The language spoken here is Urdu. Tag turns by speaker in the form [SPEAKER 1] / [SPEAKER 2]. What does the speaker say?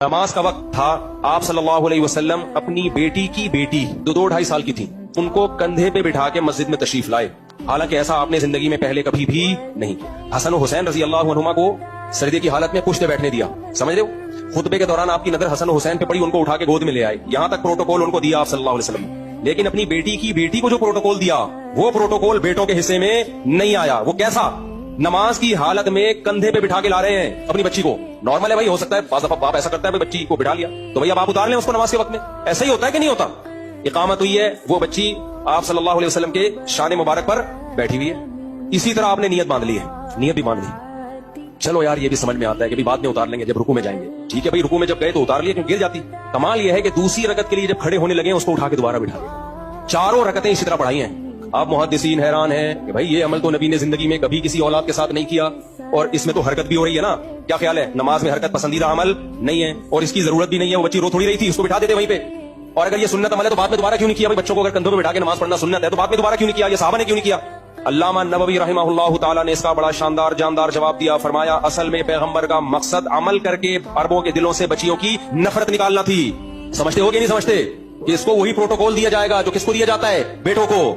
[SPEAKER 1] نماز کا وقت تھا، آپ صلی اللہ علیہ وسلم اپنی بیٹی کی بیٹی جو 2-2.5 سال کی تھی ان کو کندھے پہ بٹھا کے مسجد میں تشریف لائے، حالانکہ ایسا آپ نے زندگی میں پہلے کبھی بھی نہیں کیا۔ حسن و حسین رضی اللہ عنہما کو سجدے کی حالت میں پشت بیٹھنے دیا، سمجھ رہے ہو؟ خطبے کے دوران آپ کی نظر حسن و حسین پہ پڑی، ان کو اٹھا کے گود میں لے آئے، یہاں تک پروٹوکول ان کو دیا آپ صلی اللہ علیہ وسلم، لیکن اپنی بیٹی کی بیٹی کو جو پروٹوکول دیا وہ پروٹوکول بیٹوں کے حصے میں نہیں آیا۔ وہ کیسا؟ نماز کی حالت میں کندھے پہ بٹھا کے لا رہے ہیں اپنی بچی کو۔ نارمل ہے بھائی، ہو سکتا ہے بعض دفعہ باپ ایسا کرتا ہے بچی کو بٹھا لیا تو بھائی اب آپ اتار لیں اس کو نماز کے وقت میں، ایسا ہی ہوتا ہے کہ نہیں ہوتا؟ اقامت ہوئی ہے، وہ بچی آپ صلی اللہ علیہ وسلم کے شان مبارک پر بیٹھی ہوئی ہے، اسی طرح آپ نے نیت باندھ لی ہے، نیت بھی باندھ لی۔ چلو یار یہ بھی سمجھ میں آتا ہے کہ بعد میں اتار لیں گے جب رکوع میں جائیں گے، ٹھیک ہے بھائی، رکوع میں جب گئے تو اتار لیے کیوں گر جاتی۔ کمال یہ ہے کہ دوسری رکعت کے لیے جب کھڑے ہونے لگے اس کو اٹھا کے دوبارہ بٹھا لیا۔ چاروں رکعتیں اسی طرح پڑھائی ہیں۔ آپ محدثین حیران ہیں کہ بھائی یہ عمل تو نبی نے زندگی میں کبھی کسی اولاد کے ساتھ نہیں کیا، اور اس میں تو حرکت بھی ہو رہی ہے نا، کیا خیال ہے؟ نماز میں حرکت پسندیدہ عمل نہیں ہے اور اس کی ضرورت بھی نہیں ہے، وہ بچی رو تھوڑی رہی تھی، اس کو بٹھا دیتے وہیں پہ۔ اور اگر یہ سنت عمل ہے تو بعد میں دوبارہ کیوں نہیں کیا؟ بھائی بچوں کو اگر کندھوں پہ بٹھا کے نماز پڑھنا سنت ہے تو بعد میں دوبارہ کیوں نہیں کیا؟ یہ صحابہ نے کیوں نہیں کیا؟ علامہ نووی رحمہ اللہ تعالی نے اس کا بڑا شاندار جاندار جواب دیا، فرمایا اصل میں پیغمبر کا مقصد عمل کر کے عربوں کے دلوں سے بچیوں کی نفرت نکالنا تھی۔ سمجھتے ہو کہ نہیں سمجھتے کہ اس کو وہی پروٹوکول دیا جائے گا جو کس کو دیا جاتا ہے؟ بیٹوں کو۔